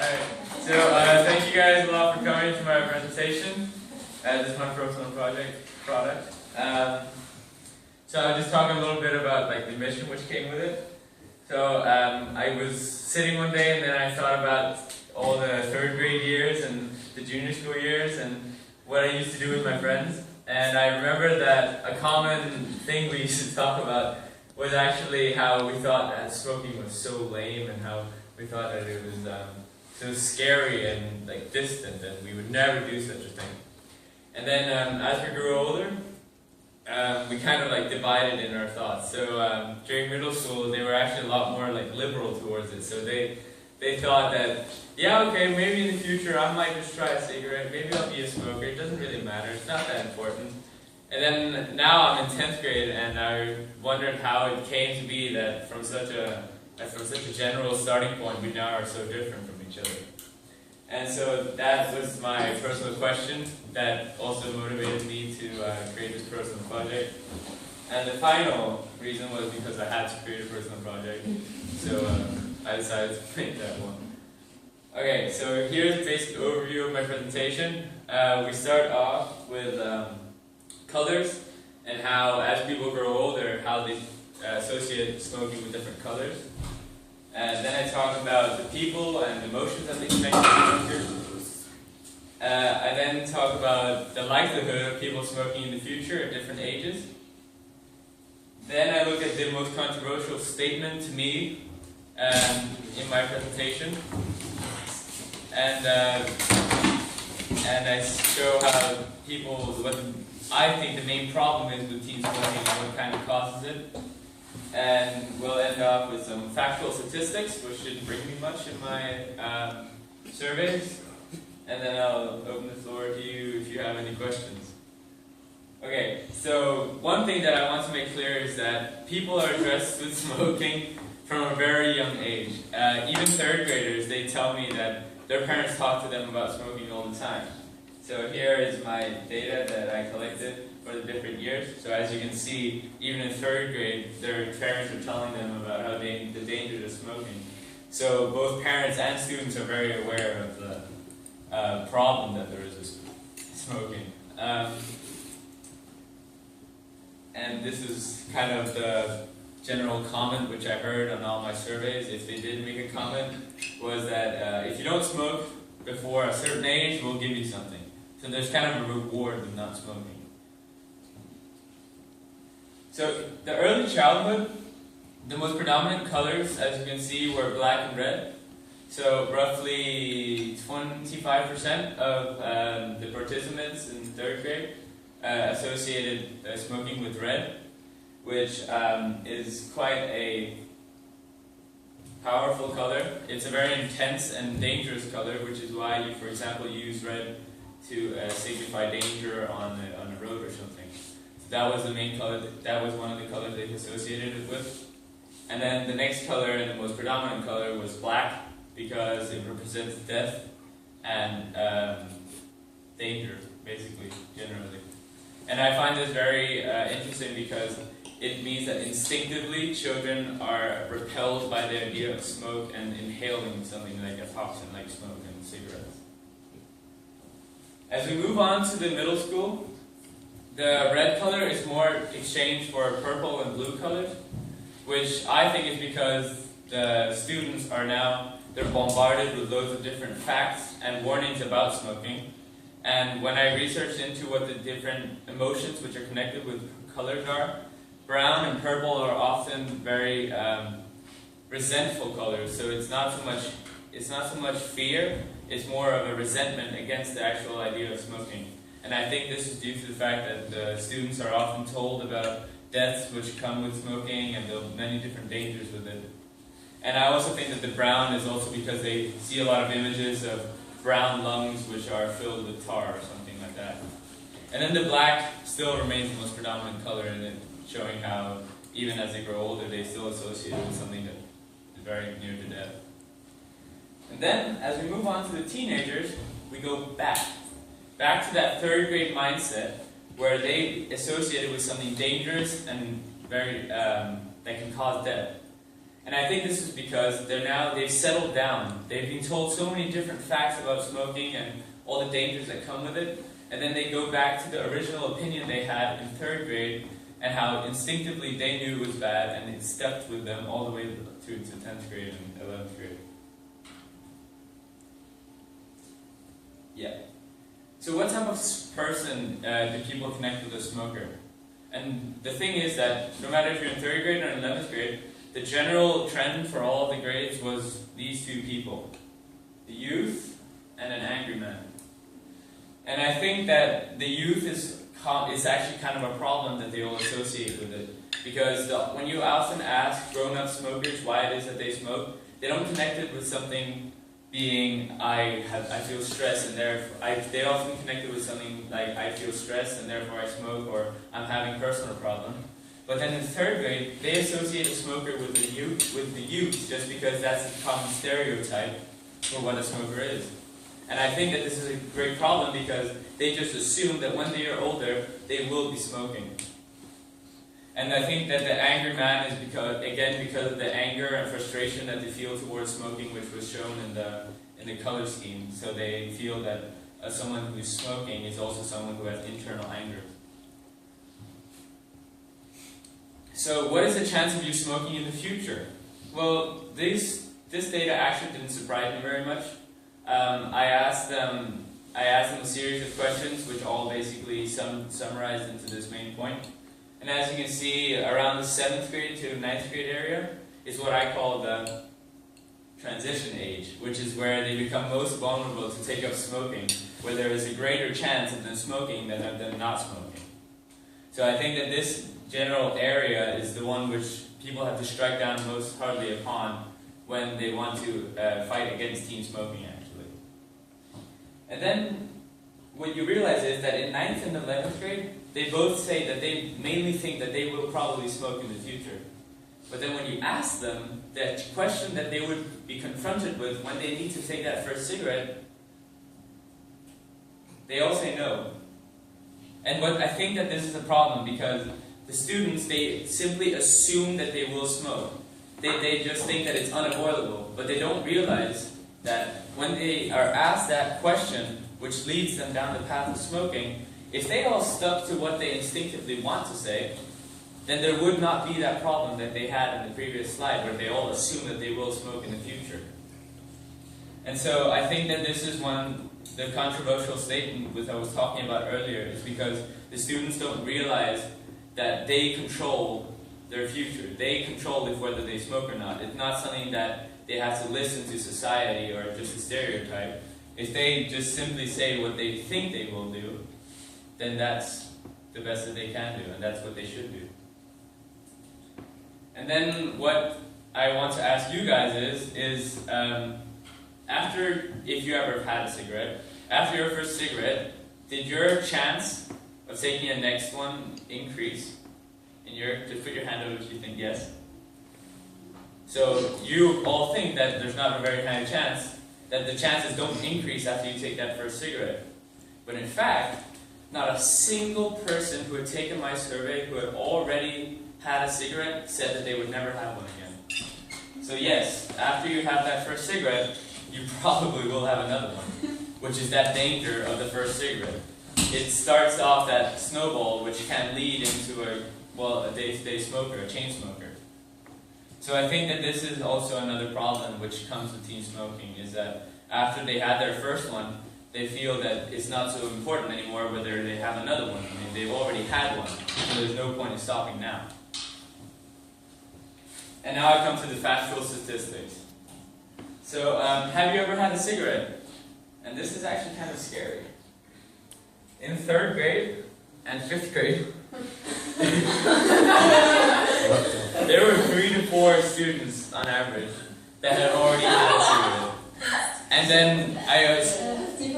Alright, so thank you guys a lot for coming to my presentation. This is my personal product. So I'll just talk a little bit about the mission which came with it. So I was sitting one day and then I thought about all the third grade years and the junior school years and what I used to do with my friends. And I remember that a common thing we used to talk about was actually how we thought that smoking was so lame and how we thought that it was so scary and distant and we would never do such a thing. And then as we grew older, we kind of divided in our thoughts. So during middle school, they were actually a lot more liberal towards it. So they thought that, yeah, okay, maybe in the future I might just try a cigarette, maybe I'll be a smoker, it doesn't really matter, it's not that important. And then now I'm in 10th grade and I wondered how it came to be that from such a general starting point, we now are so different from each other. And so that was my personal question that also motivated me to create this personal project. And the final reason was because I had to create a personal project. So I decided to make that one. Okay, so here's a basic overview of my presentation. We start off with colors and how, as people grow older, how they associate smoking with different colors. And then I talk about the people and emotions that they connect to smokers. I then talk about the likelihood of people smoking in the future at different ages. Then I look at the most controversial statement to me in my presentation. And I show how what I think the main problem is with teen smoking and what kind of causes it. And we'll end up with some factual statistics, which didn't bring me much in my surveys. And then I'll open the floor to you if you have any questions. Okay, so one thing that I want to make clear is that people are addressed with smoking from a very young age. Even third graders, they tell me that their parents talk to them about smoking all the time. So here is my data that I collected for the different years. So as you can see, even in third grade, their parents are telling them about how the dangers of smoking. So both parents and students are very aware of the problem that there is with smoking. And this is kind of the general comment which I heard on all my surveys, if they did make a comment, was that if you don't smoke before a certain age, we'll give you something. So there's kind of a reward with not smoking. So the early childhood, the most predominant colors, as you can see, were black and red. So roughly 25% of the participants in third grade associated smoking with red, which is quite a powerful color. It's a very intense and dangerous color, which is why you, for example, use red to signify danger on a road or something. So that was the main color. That was one of the colors they associated it with. And then the next color, and the most predominant color, was black, because it represents death and danger, basically, generally. And I find this very interesting because it means that instinctively children are repelled by the idea of smoke and inhaling something like a toxin like smoke and cigarettes. As we move on to the middle school, the red color is more exchanged for purple and blue colors, which I think is because the students are now, they're bombarded with loads of different facts and warnings about smoking. And when I researched into what the different emotions which are connected with colors are, brown and purple are often very resentful colors. So it's not so much fear, it's more of a resentment against the actual idea of smoking. And I think this is due to the fact that the students are often told about deaths which come with smoking and the many different dangers with it. And I also think that the brown is also because they see a lot of images of brown lungs which are filled with tar or something like that. And then the black still remains the most predominant color in it, showing how even as they grow older they still associate it with something that is very near to death. And then as we move on to the teenagers, we go back to that third grade mindset where they associate it with something dangerous and very that can cause death. And I think this is because they've settled down. They've been told so many different facts about smoking and all the dangers that come with it, and then they go back to the original opinion they had in 3rd grade and how instinctively they knew it was bad, and it stuck with them all the way to 10th grade and 11th grade. Yeah. So what type of person do people connect with a smoker? And the thing is that no matter if you're in 3rd grade or in 11th grade, the general trend for all of the grades was these two people. The youth and an angry man. And I think that the youth is actually kind of a problem that they all associate with it. Because when you often ask grown-up smokers why it is that they smoke, they don't connect it with something being, I feel stressed and therefore, they often connect it with something like, I feel stressed and therefore I smoke, or I'm having a personal problem. But then in 3rd grade, they associate a smoker with the youth just because that's a common stereotype for what a smoker is. And I think that this is a great problem because they just assume that when they are older, they will be smoking. And I think that the angry man is because of the anger and frustration that they feel towards smoking, which was shown in the color scheme. So they feel that someone who is smoking is also someone who has internal anger. So what is the chance of you smoking in the future? Well, this data actually didn't surprise me very much. I asked them a series of questions, which all basically summarized into this main point. And as you can see, around the 7th grade to 9th grade area is what I call the transition age, which is where they become most vulnerable to take up smoking, where there is a greater chance of them smoking than of them not smoking. So I think that this general area is the one which people have to strike down most hardly upon when they want to fight against teen smoking, actually. And then what you realize is that in 9th and 11th grade, they both say that they mainly think that they will probably smoke in the future. But then when you ask them, the question that they would be confronted with when they need to take that first cigarette, they all say no. And I think that this is a problem because the students, they simply assume that they will smoke. They just think that it's unavoidable, but they don't realize that when they are asked that question, which leads them down the path of smoking, if they all stuck to what they instinctively want to say, then there would not be that problem that they had in the previous slide, where they all assume that they will smoke in the future. And so I think that this is the controversial statement which I was talking about earlier, is because the students don't realize that they control their future. They control whether they smoke or not. It's not something that they have to listen to society or just a stereotype. If they just simply say what they think they will do, then that's the best that they can do, and that's what they should do. And then what I want to ask you guys is after, if you ever had a cigarette, after your first cigarette, did your chance of taking a next one increase? Just put your hand up if you think yes. So you all think that there's not a very high chance, that the chances don't increase after you take that first cigarette. But in fact, not a single person who had taken my survey who had already had a cigarette said that they would never have one again. So yes, after you have that first cigarette, you probably will have another one, which is that danger of the first cigarette. It starts off that snowball, which can lead into a day-to-day smoker, a chain smoker. So I think that this is also another problem which comes with teen smoking, is that after they had their first one, they feel that it's not so important anymore whether they have another one. I mean, they've already had one, so there's no point in stopping now. And now I come to the factual statistics. So, have you ever had a cigarette? And this is actually kind of scary. In 3rd grade and 5th grade, there were 3 to 4 students on average that had already had a cigarette. And then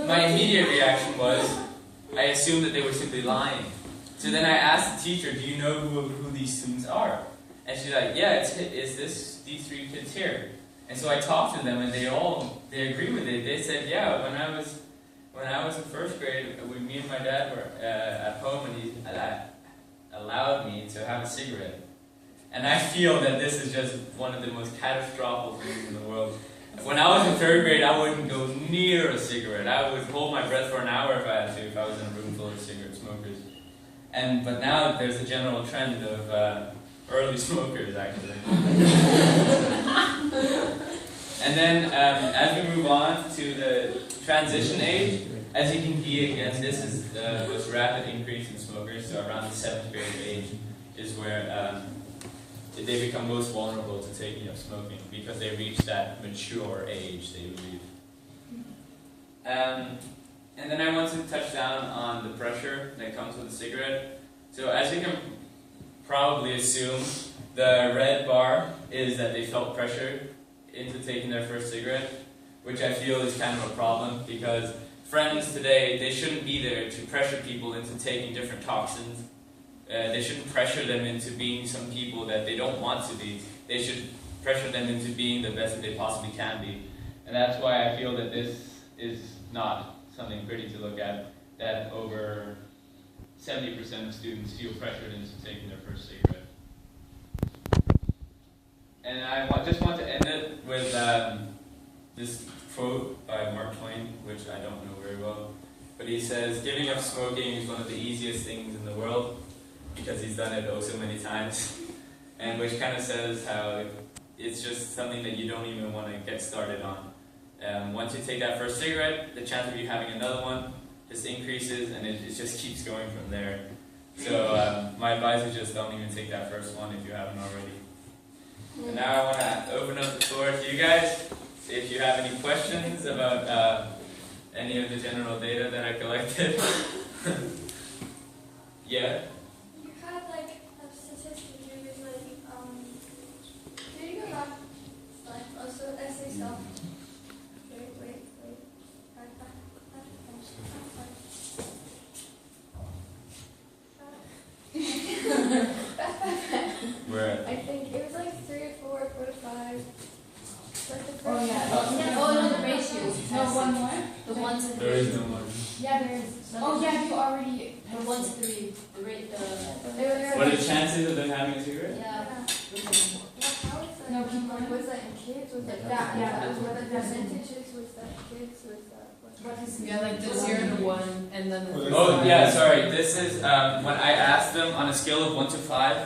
my immediate reaction was, I assumed that they were simply lying. So then I asked the teacher, do you know who these students are? And she's like, yeah, it's these 3 kids here. And so I talked to them, and they agreed with it. They said, yeah, when I was in 1st grade, me and my dad were at home, and he allowed me to have a cigarette. And I feel that this is just one of the most catastrophic things in the world. When I was in 3rd grade, I wouldn't go near a cigarette. I would hold my breath for an hour if I had to, if I was in a room full of cigarette smokers. But now there's a general trend of early smokers, actually. And then as we move on to the transition age, as you can see again, this is the most rapid increase in smokers. So around the 7th grade age is where they become most vulnerable to taking up smoking because they reach that mature age, they believe. And then I want to touch down on the pressure that comes with a cigarette. So as you can probably assume, the red bar is that they felt pressure into taking their first cigarette, which I feel is kind of a problem because friends today, they shouldn't be there to pressure people into taking different toxins. They shouldn't pressure them into being some people that they don't want to be. They should pressure them into being the best that they possibly can be. And that's why I feel that this is not something pretty to look at, that over 70% of students feel pressured into taking their first cigarette. And I just want to end it with this quote by Mark Twain, which I don't know very well. But he says, "Giving up smoking is one of the easiest things in the world," because he's done it oh so many times. And which kind of says how it's just something that you don't even want to get started on. Once you take that first cigarette, the chance of you having another one just increases, and it just keeps going from there. So my advice is just don't even take that first one if you haven't already. And now I want to open up the floor to you guys. If you have any questions about any of the general data that I collected. Yeah? You had like a statistic, you was like, can you go back? Like, also essay stuff. Wait. Back. Where? I think it was like 3 or 4 or 5. Like the first Oh, yeah. one. Oh, no, the ratios. No, one more? The 1 to 3. There is no one. Yeah, there is. Oh, yeah, you already. The 1 to 3. The rate, What are the chances of them having a cigarette? yeah. How was that? No, keep going. Was that in kids? Was that Yeah, that was what the that- percentages? Was that kids? Was that What is Yeah, like the 0 to 1, and then the Oh, yeah, sorry. This is when I asked them on a scale of 1 to 5,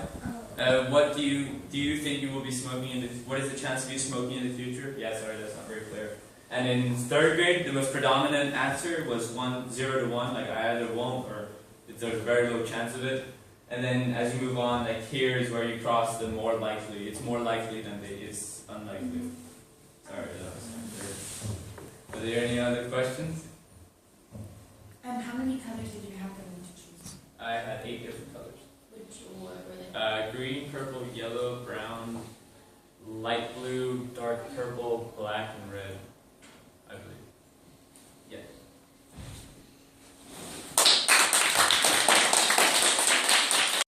what do you think you will be smoking in the, what is the chance of you smoking in the future? Yeah, sorry, that's not very clear. And in 3rd grade, the most predominant answer was 0 to 1, like I either won't or there's a very low chance of it. And then as you move on, like here is where you cross the more likely. It's more likely than it's unlikely. Sorry, that was not clear. Are there any other questions? How many colors did you have them to choose? I had 8 different colors. Which were they? Green, purple, yellow, brown, light blue, dark purple, black, and red.